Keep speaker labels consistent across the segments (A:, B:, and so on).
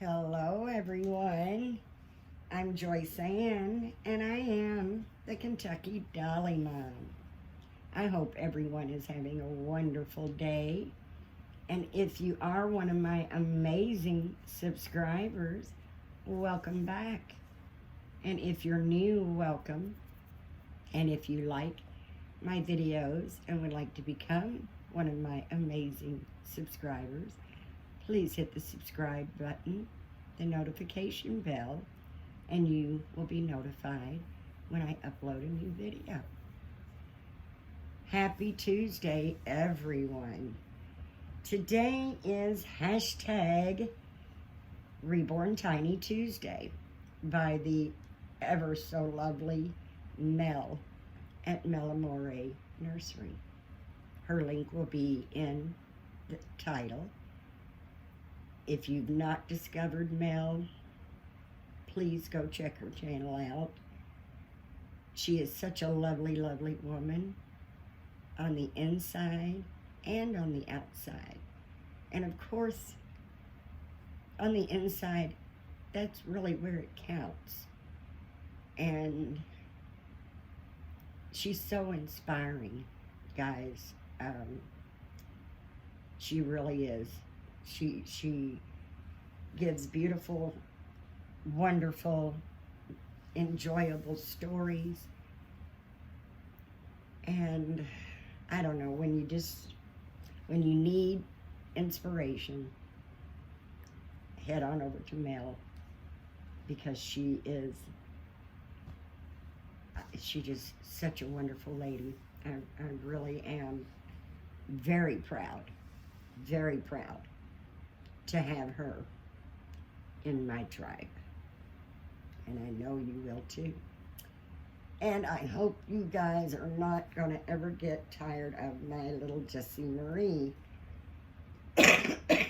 A: Hello, everyone. I'm Joyce Ann, and I am the Kentucky Dolly Mom. I hope everyone is having a wonderful day. And if you are one of my amazing subscribers, welcome back. And if you're new, welcome. And if you like my videos and would like to become one of my amazing subscribers, please hit the subscribe button, the notification bell, and you will be notified when I upload a new video. Happy Tuesday, everyone. Today is hashtag Reborn Tiny Tuesday by the ever so lovely Mel at Amorè Nursery. Her link will be in the title. If you've not discovered Mel, please go check her channel out. She is such a lovely, lovely woman on the inside and on the outside. And of course, on the inside, that's really where it counts. And she's so inspiring, guys. She really is. She gives beautiful, wonderful, enjoyable stories. And I don't know, when you need inspiration, head on over to Mel, because she's just such a wonderful lady. I really am very proud to have her in my tribe. And I know you will too. And I hope you guys are not going to ever get tired of my little Jessie Marie. I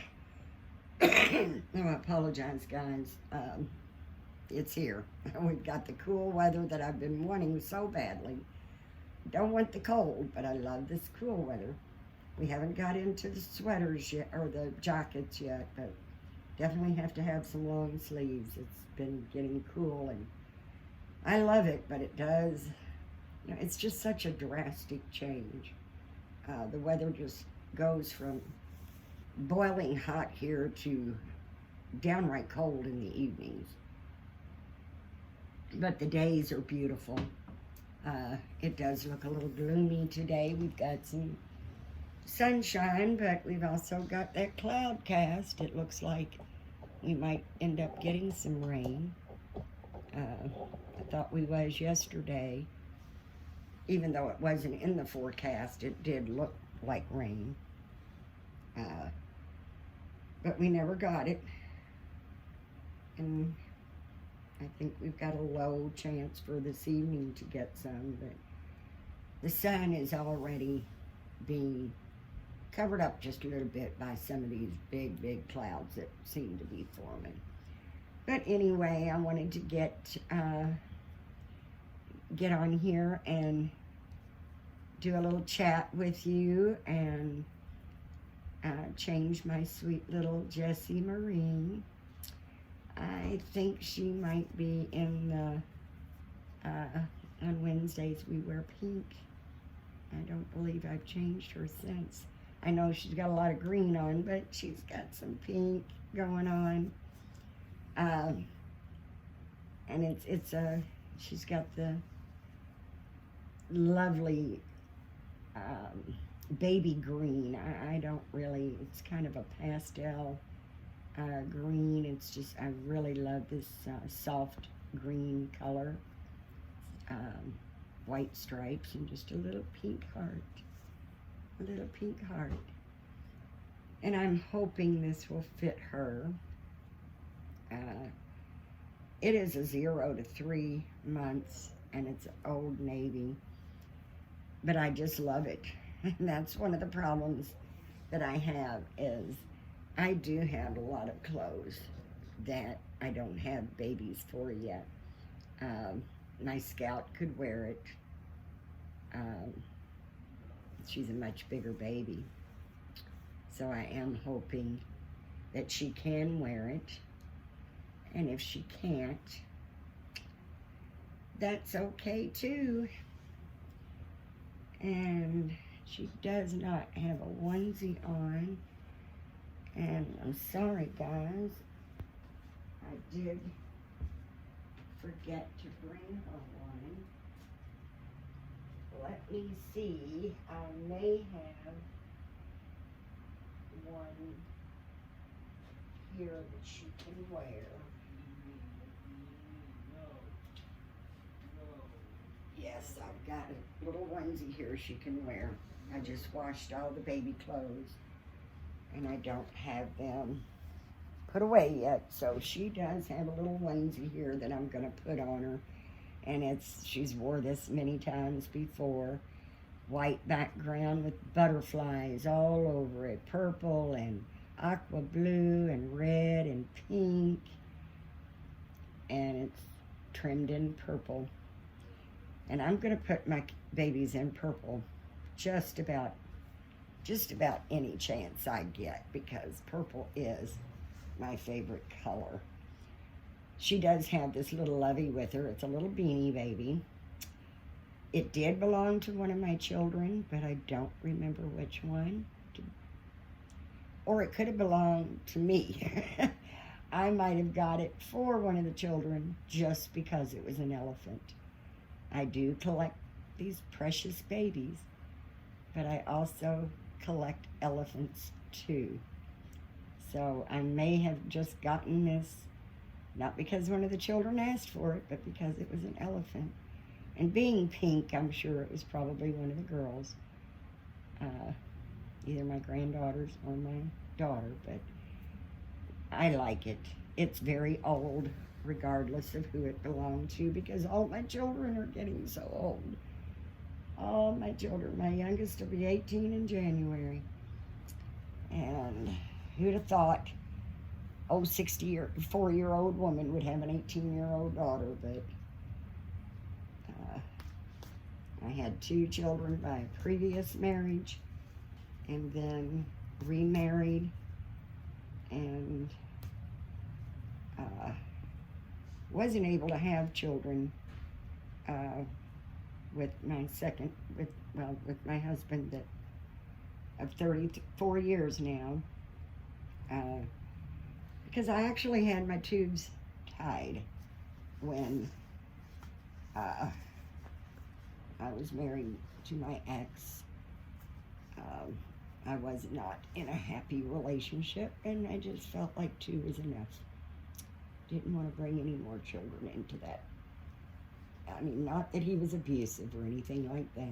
A: apologize, guys. It's here. We've got the cool weather that I've been wanting so badly. Don't want the cold, but I love this cool weather. We haven't got into the sweaters yet, or the jackets yet, but definitely have to have some long sleeves. It's been getting cool, and I love it, but it does, it's just such a drastic change. The weather just goes from boiling hot here to downright cold in the evenings. But the days are beautiful. It does look a little gloomy today. We've got some sunshine, but we've also got that cloud cast. It looks like we might end up getting some rain. I thought we was yesterday. Even though it wasn't in the forecast, it did look like rain. But we never got it. And I think we've got a low chance for this evening to get some, but the sun is already being covered up just a little bit by some of these big, big clouds that seem to be forming. But anyway, I wanted to get on here and do a little chat with you and change my sweet little Jessie Marie. I think she might be in the, on Wednesdays we wear pink. I don't believe I've changed her since. I know she's got a lot of green on, but she's got some pink going on. And she's got the lovely baby green. I don't really, it's kind of a pastel green. It's just, I really love this soft green color. White stripes and just a little pink heart. A little pink heart. And I'm hoping this will fit her. It is a 0 to 3 months, and it's Old Navy. But I just love it. And that's one of the problems that I have, is I do have a lot of clothes that I don't have babies for yet. My Scout could wear it. She's a much bigger baby. So I am hoping that she can wear it. And if she can't, that's okay too. And she does not have a onesie on. And I'm sorry, guys. I did forget to bring her one. Let me see. I may have one here that she can wear. Yes, I've got a little onesie here she can wear. I just washed all the baby clothes and I don't have them put away yet. So she does have a little onesie here that I'm going to put on her. And she's wore this many times before. White background with butterflies all over it. Purple and aqua blue and red and pink. And it's trimmed in purple. And I'm going to put my babies in purple just about any chance I get, because purple is my favorite color. She does have this little lovey with her. It's a little beanie baby. It did belong to one of my children, but I don't remember which one. Or it could have belonged to me. I might have got it for one of the children just because it was an elephant. I do collect these precious babies, but I also collect elephants too. So I may have just gotten this, not because one of the children asked for it, but because it was an elephant. And being pink, I'm sure it was probably one of the girls, either my granddaughters or my daughter, but I like it. It's very old, regardless of who it belonged to, because all my children are getting so old. All my children. My youngest will be 18 in January. And who'd have thought, 64-year-old woman would have an 18-year-old daughter, but I had 2 children by a previous marriage, and then remarried, and wasn't able to have children with my my husband that of 34 years now, because I actually had my tubes tied when I was married to my ex. I was not in a happy relationship, and I just felt like 2 was enough. Didn't want to bring any more children into that. I mean, not that he was abusive or anything like that.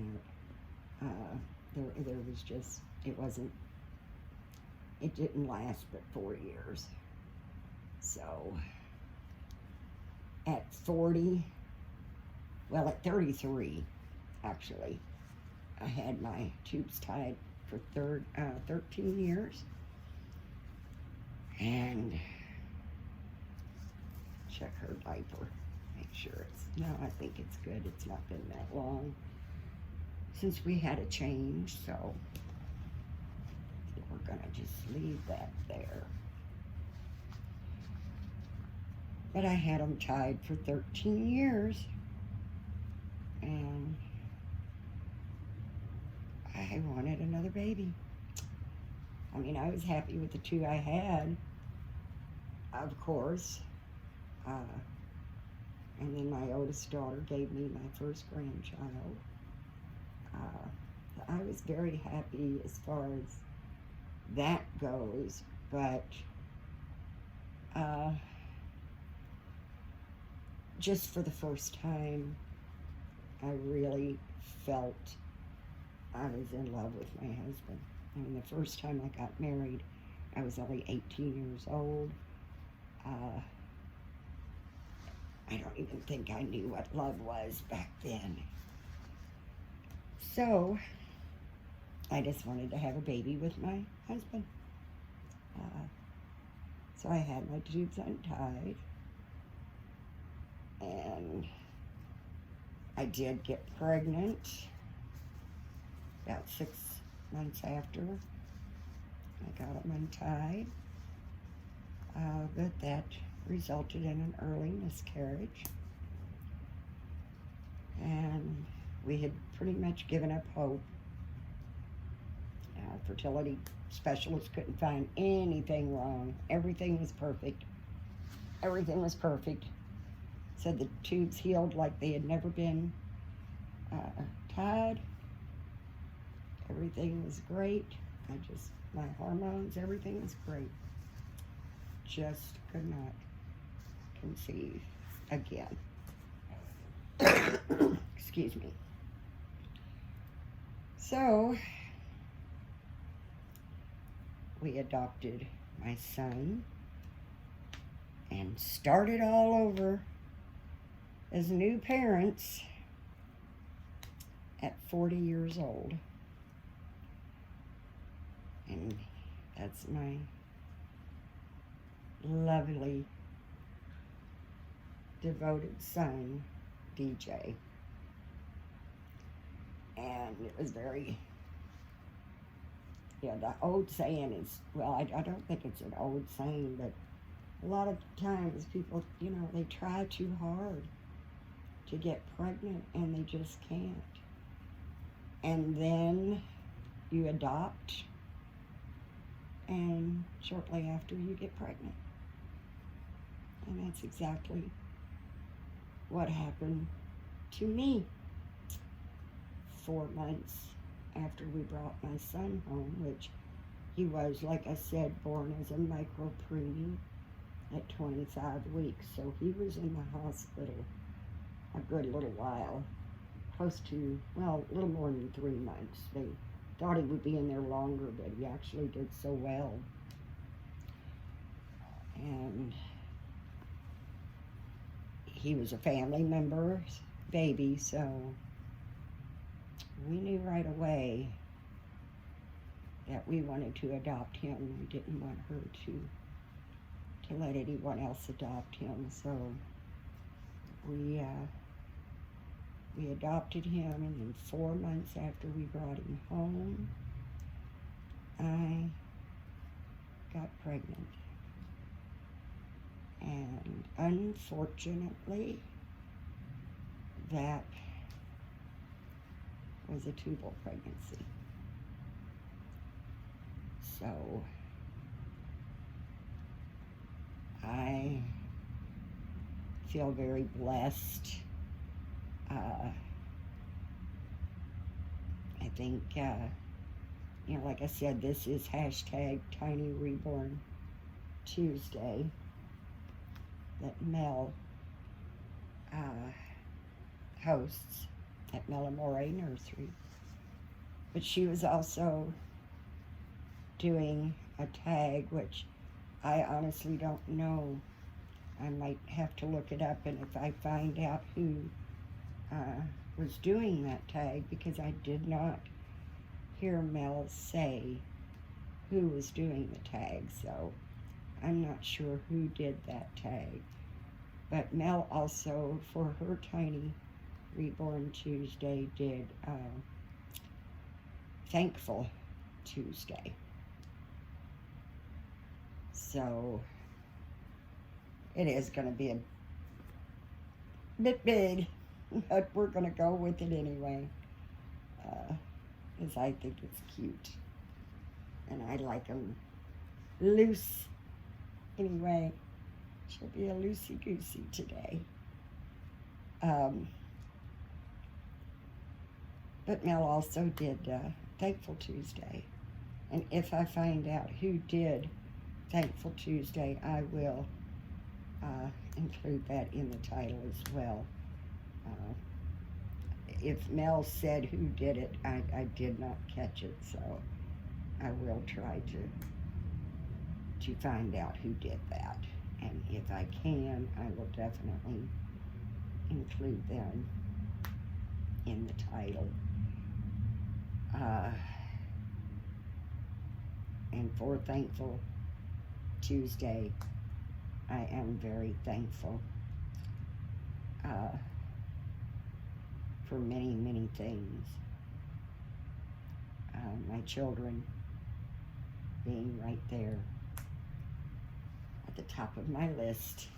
A: There was just, it didn't last but 4 years. So, at 33, actually, I had my tubes tied for 13 years. And check her diaper, make sure no, I think it's good. It's not been that long since we had a change, so we're gonna just leave that there. But I had them tied for 13 years, and I wanted another baby. I mean, I was happy with the 2 I had, of course. And then my oldest daughter gave me my first grandchild. I was very happy as far as that goes, but just for the first time, I really felt I was in love with my husband. I mean, the first time I got married, I was only 18 years old. I don't even think I knew what love was back then. So, I just wanted to have a baby with my husband. So I had my tubes untied, and I did get pregnant about 6 months after I got them untied. But that resulted in an early miscarriage. And we had pretty much given up hope. Fertility specialists couldn't find anything wrong. Everything was perfect. Everything was perfect. Said the tubes healed like they had never been tied. Everything was great. My hormones, everything was great. Just could not conceive again. Excuse me. So, we adopted my son and started all over as new parents at 40 years old. And that's my lovely, devoted son, DJ. And it was very, the old saying is, well, I don't think it's an old saying, but a lot of times people, they try too hard to get pregnant and they just can't. And then you adopt, and shortly after you get pregnant. And that's exactly what happened to me. 4 months after we brought my son home, which he was, like I said, born as a micro-preemie at 25 weeks. So he was in the hospital a good little while, close to, well, a little more than 3 months. They thought he would be in there longer, but he actually did so well. And he was a family member's baby, so we knew right away that we wanted to adopt him. We didn't want her to let anyone else adopt him, so we adopted him, and then 4 months after we brought him home, I got pregnant. And unfortunately, that was a tubal pregnancy. So I feel very blessed. I think, like I said, this is #TinyReborn Tuesday that Mel hosts at Amorè Nursery. But she was also doing a tag, which I honestly don't know. I might have to look it up, and if I find out who was doing that tag, because I did not hear Mel say who was doing the tag, so I'm not sure who did that tag. But Mel also, for her Tiny Reborn Tuesday, did Thankful Tuesday. So it is going to be a bit big, but we're going to go with it anyway, because I think it's cute, and I like them loose. Anyway, she'll be a loosey-goosey today. But Mel also did Thankful Tuesday, and if I find out who did Thankful Tuesday, I will include that in the title as well. If Mel said who did it, I did not catch it, so I will try to find out who did that. And if I can, I will definitely include them in the title. And for Thankful Tuesday, I am very thankful for many, many things. My children being right there at the top of my list.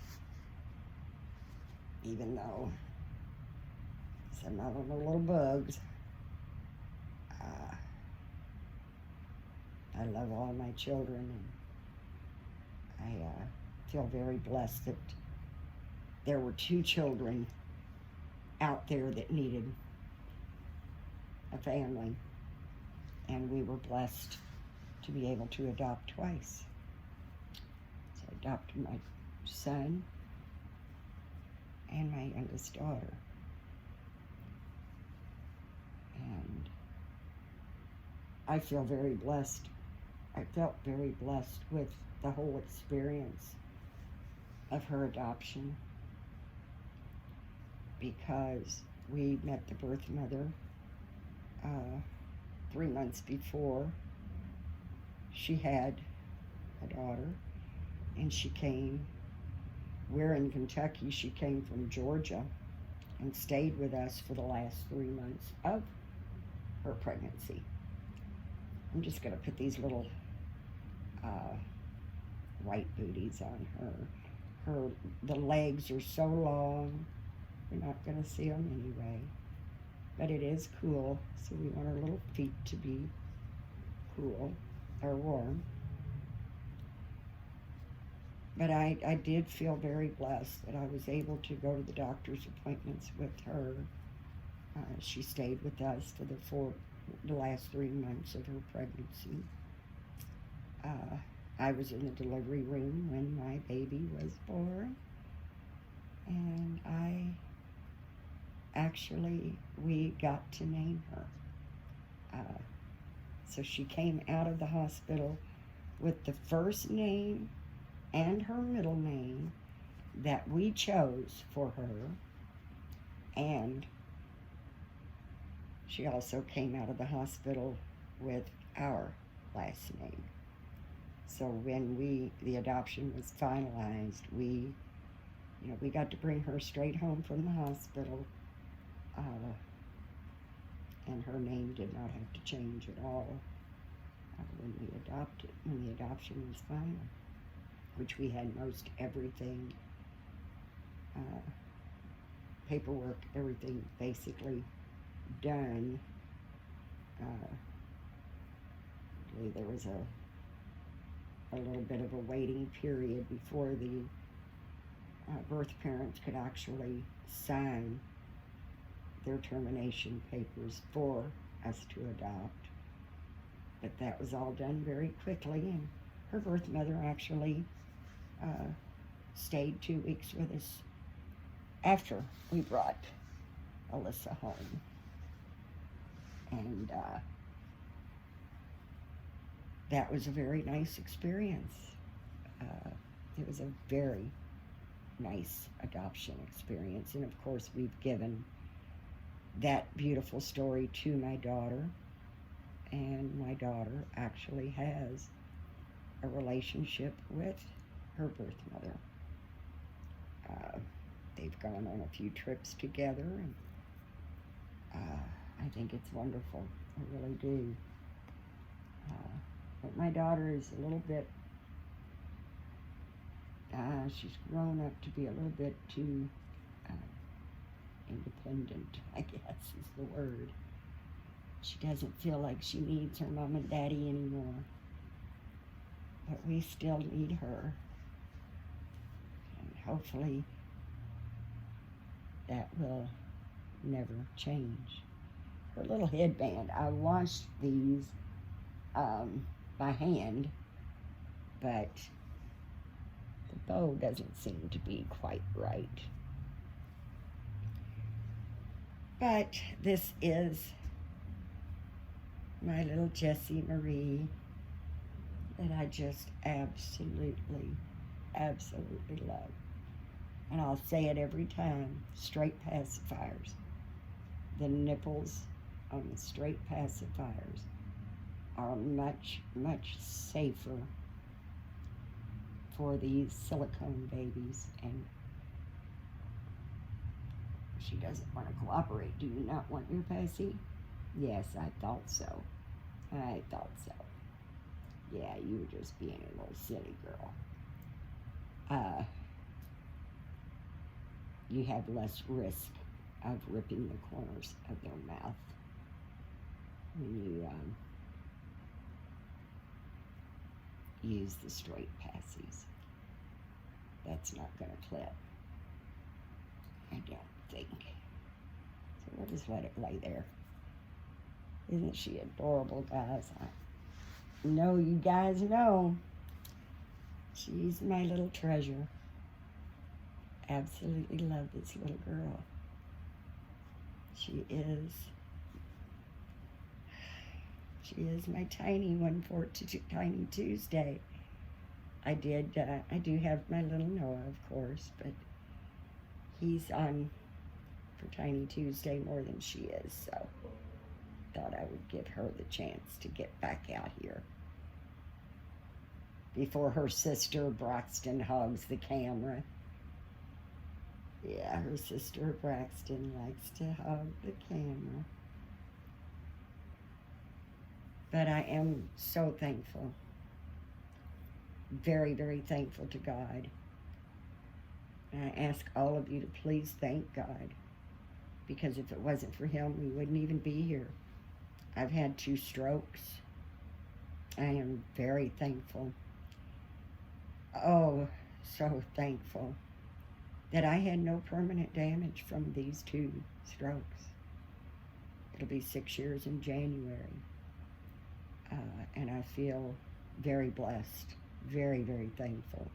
A: even though some of them are little bugs. I love all my children, and I feel very blessed that there were 2 children out there that needed a family, and we were blessed to be able to adopt twice. So I adopted my son and my youngest daughter. And I feel very blessed. I felt very blessed with the whole experience of her adoption, because we met the birth mother 3 months before she had a daughter, and she came. We're in Kentucky. She came from Georgia and stayed with us for the last 3 months of her pregnancy. I'm just going to put these little white booties on her. The legs are so long, you're not going to see them anyway. But it is cool, so we want our little feet to be cool or warm. But I did feel very blessed that I was able to go to the doctor's appointments with her. She stayed with us for the last 3 months of her pregnancy. I was in the delivery room when my baby was born, and we got to name her. So she came out of the hospital with the first name and her middle name that we chose for her, and she also came out of the hospital with our last name. So when the adoption was finalized, we got to bring her straight home from the hospital, and her name did not have to change at all when the adoption was final, which we had most everything, paperwork, everything basically done. There was a little bit of a waiting period before the birth parents could actually sign their termination papers for us to adopt. But that was all done very quickly, and her birth mother actually stayed 2 weeks with us after we brought Alyssa home. And that was a very nice experience. It was a very nice adoption experience. And of course, we've given that beautiful story to my daughter. And my daughter actually has a relationship with her birth mother. They've gone on a few trips together, and I think it's wonderful. I really do. But my daughter is a little bit, she's grown up to be a little bit too independent, I guess is the word. She doesn't feel like she needs her mom and daddy anymore. But we still need her. And hopefully that will never change. Her little headband, I washed these by hand, but the bow doesn't seem to be quite right. But this is my little Jessie Marie that I just absolutely, absolutely love. And I'll say it every time, straight pacifiers. The nipples on the straight pacifiers are much, much safer for these silicone babies. And she doesn't want to cooperate. Do you not want your passy? Yes, I thought so. I thought so. Yeah, you were just being a little silly girl. you have less risk of ripping the corners of their mouth when you use the straight passies. That's not going to clip, I don't think. So we'll just let it lay there. Isn't she adorable, guys? I know you guys know. She's my little treasure. Absolutely love this little girl. She is my tiny one for Tiny Tuesday. I do have my little Noah, of course, but he's on for Tiny Tuesday more than she is, so thought I would give her the chance to get back out here before her sister Braxton hogs the camera. Yeah, her sister Braxton likes to hog the camera. But I am so thankful, very, very thankful to God. And I ask all of you to please thank God, because if it wasn't for him, we wouldn't even be here. I've had 2 strokes. I am very thankful. Oh, so thankful that I had no permanent damage from these 2 strokes. It'll be 6 years in January. And I feel very blessed, very, very thankful.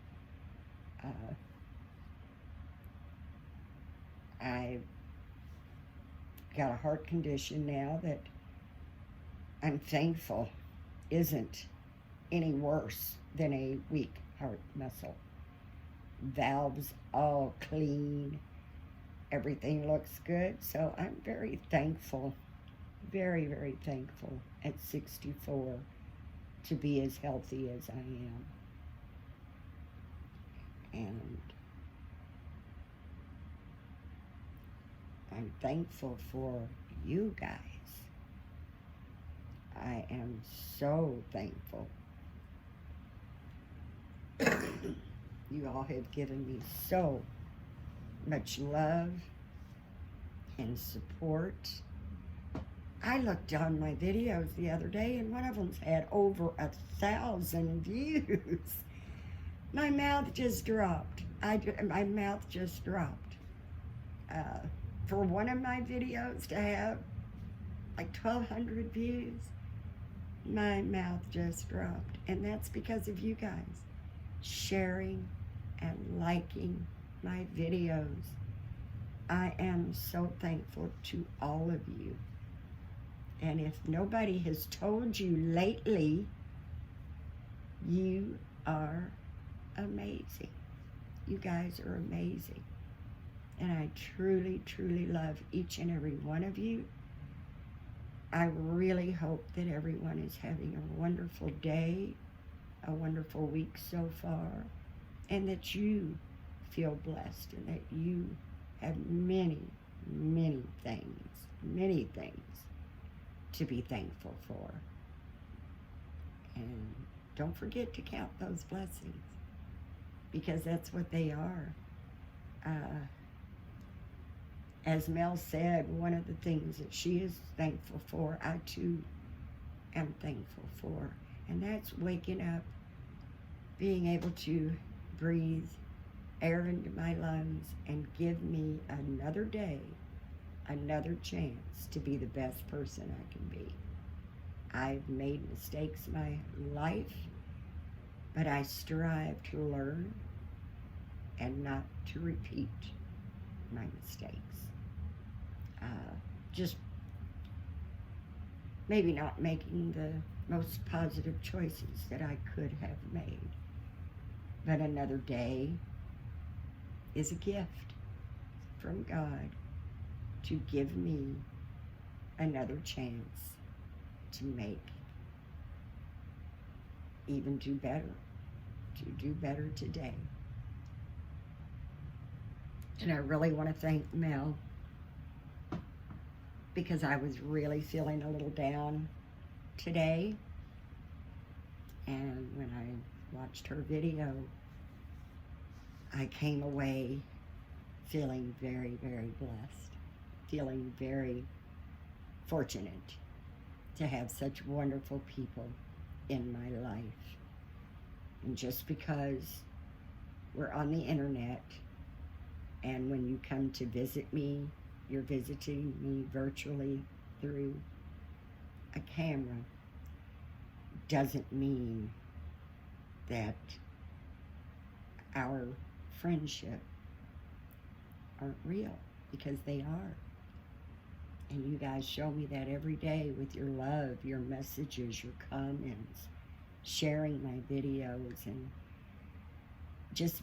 A: I've got a heart condition now that I'm thankful isn't any worse than a weak heart muscle. Valves all clean. Everything looks good. So I'm very thankful, very, very thankful at 64 to be as healthy as I am. And I'm thankful for you guys. I am so thankful. You all have given me so much love and support. I looked on my videos the other day and one of them's had over 1,000 views. My mouth just dropped. My mouth just dropped. For one of my videos to have like 1,200 views, my mouth just dropped. And that's because of you guys sharing and liking my videos. I am so thankful to all of you. And if nobody has told you lately, you are amazing. You guys are amazing. And I truly, truly love each and every one of you. I really hope that everyone is having a wonderful day, a wonderful week so far, and that you feel blessed and that you have many, many things to be thankful for. And don't forget to count those blessings, because that's what they are. As Mel said, one of the things that she is thankful for, I too am thankful for. And that's waking up, being able to breathe air into my lungs and give me another day, another chance to be the best person I can be. I've made mistakes my life, but I strive to learn and not to repeat my mistakes. Just maybe not making the most positive choices that I could have made. But another day is a gift from God to give me another chance to do better today. And I really want to thank Mel, because I was really feeling a little down today. And when I watched her video, I came away feeling very, very blessed, feeling very fortunate to have such wonderful people in my life. And just because we're on the internet, and when you come to visit me, you're visiting me virtually through a camera, doesn't mean that our friendship aren't real, because they are. And you guys show me that every day with your love, your messages, your comments, sharing my videos, and just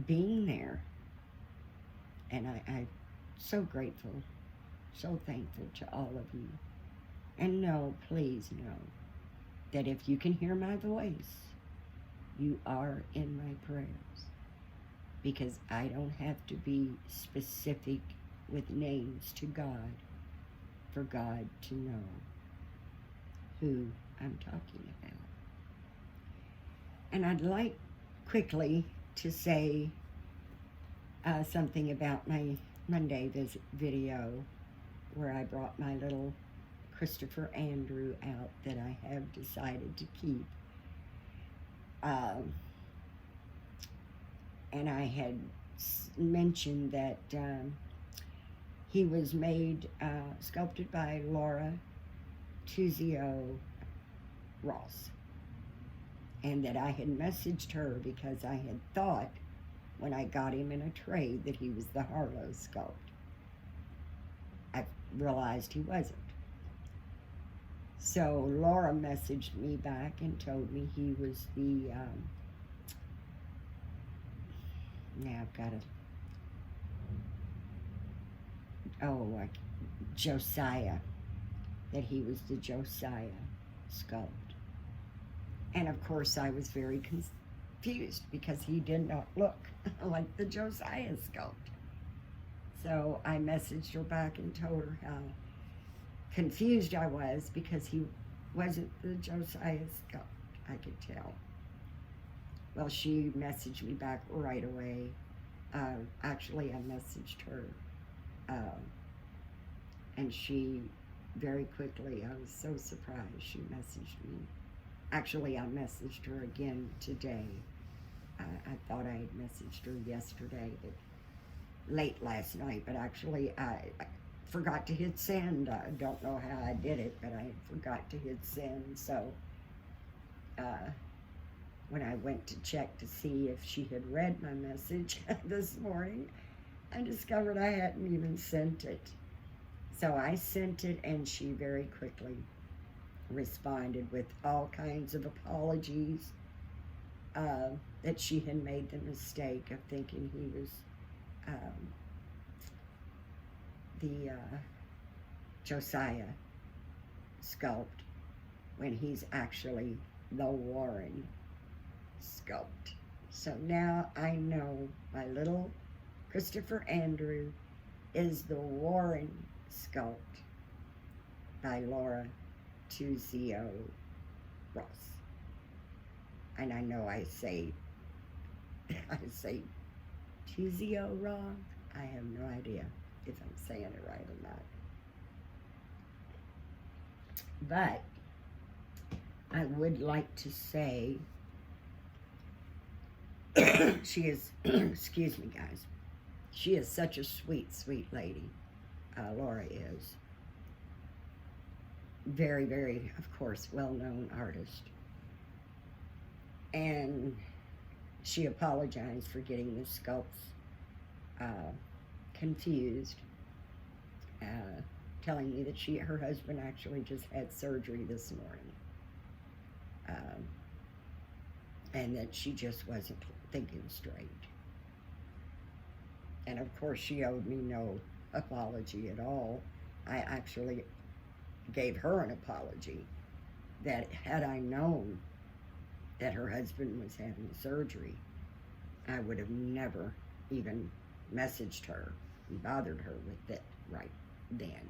A: being there. And I'm so grateful, so thankful to all of you. And know, please know, that if you can hear my voice, you are in my prayers. Because I don't have to be specific with names to God for God to know who I'm talking about. And I'd like quickly to say something about my Monday visit video, where I brought my little Christopher Andrew out that I have decided to keep. And I had mentioned that he was made, sculpted by Laura Tuzio Ross. And that I had messaged her because I had thought when I got him in a trade that he was the Harlow sculpt. I realized he wasn't. So Laura messaged me back and told me he was the, now I've got Josiah, that he was the Josiah sculpt. And of course I was very confused because he did not look like the Josiah sculpt. So I messaged her back and told her how confused I was because he wasn't the Josiah sculpt, I could tell. Well, she messaged me back right away. Actually, I messaged her, and she very quickly, I was so surprised, she messaged me. Actually, I messaged her again today. I thought I had messaged her yesterday, but late last night, but actually I forgot to hit send. I don't know how I did it, but I forgot to hit send. So when I went to check to see if she had read my message this morning, I discovered I hadn't even sent it. So I sent it, and she very quickly responded with all kinds of apologies, that she had made the mistake of thinking he was the Josiah sculpt when he's actually the Warren sculpt. So now I know my little Christopher Andrew is the Warren sculpt by Laura Tuzio Ross. And I know I say Tuzio wrong. I have no idea if I'm saying it right or not. But I would like to say she is, excuse me guys, she is such a sweet, sweet lady. Laura is. Very, very, of course, well-known artist. And she apologized for getting the sculpts confused, telling me that her husband actually just had surgery this morning, and that she just wasn't thinking straight. And of course she owed me no apology at all. I actually gave her an apology that had I known that her husband was having surgery, I would have never even messaged her and bothered her with it right then.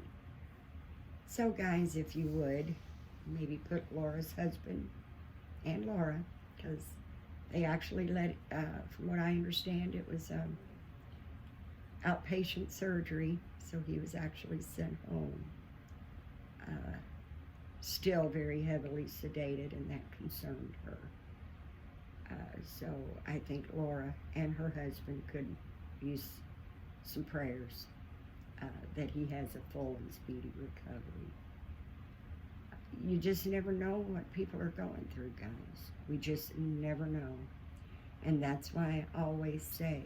A: So guys, if you would, maybe put Laura's husband and Laura, because they actually let, from what I understand, it was outpatient surgery, so he was actually sent home. Still very heavily sedated, and that concerned her. So I think Laura and her husband could use some prayers that he has a full and speedy recovery. You just never know what people are going through, guys. We just never know. And that's why I always say,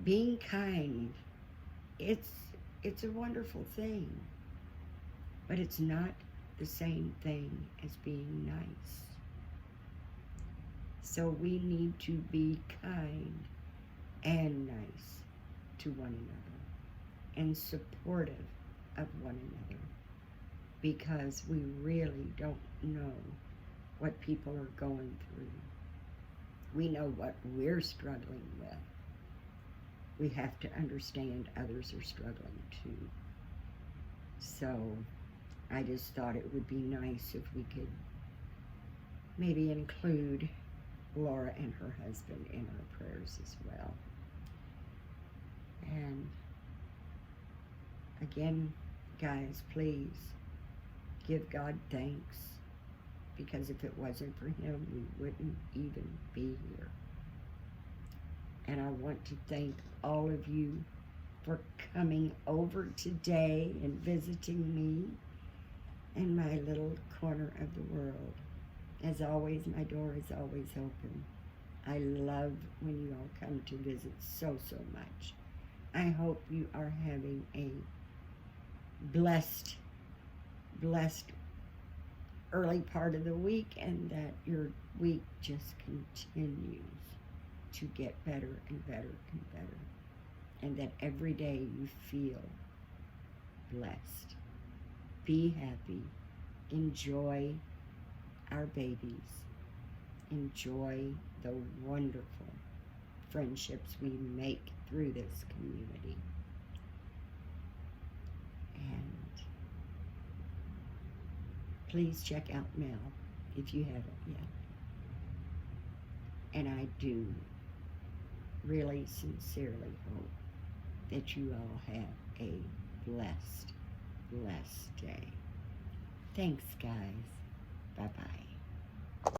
A: being kind, it's a wonderful thing, but it's not the same thing as being nice. So we need to be kind and nice to one another and supportive of one another, because we really don't know what people are going through. We know what we're struggling with. We have to understand others are struggling too. So I just thought it would be nice if we could maybe include Laura and her husband in our prayers as well. And again, guys, please give God thanks, because if it wasn't for him, we wouldn't even be here. And I want to thank all of you for coming over today and visiting me in my little corner of the world. As always, my door is always open. I love when you all come to visit so much. I hope you are having a blessed early part of the week, and that your week just continues to get better and better and better, and that every day you feel blessed. Be happy. Enjoy our babies. Enjoy the wonderful friendships we make through this community. And please check out Mel if you haven't yet. And I do really sincerely hope that you all have a blessed day. Thanks, guys. Bye-bye.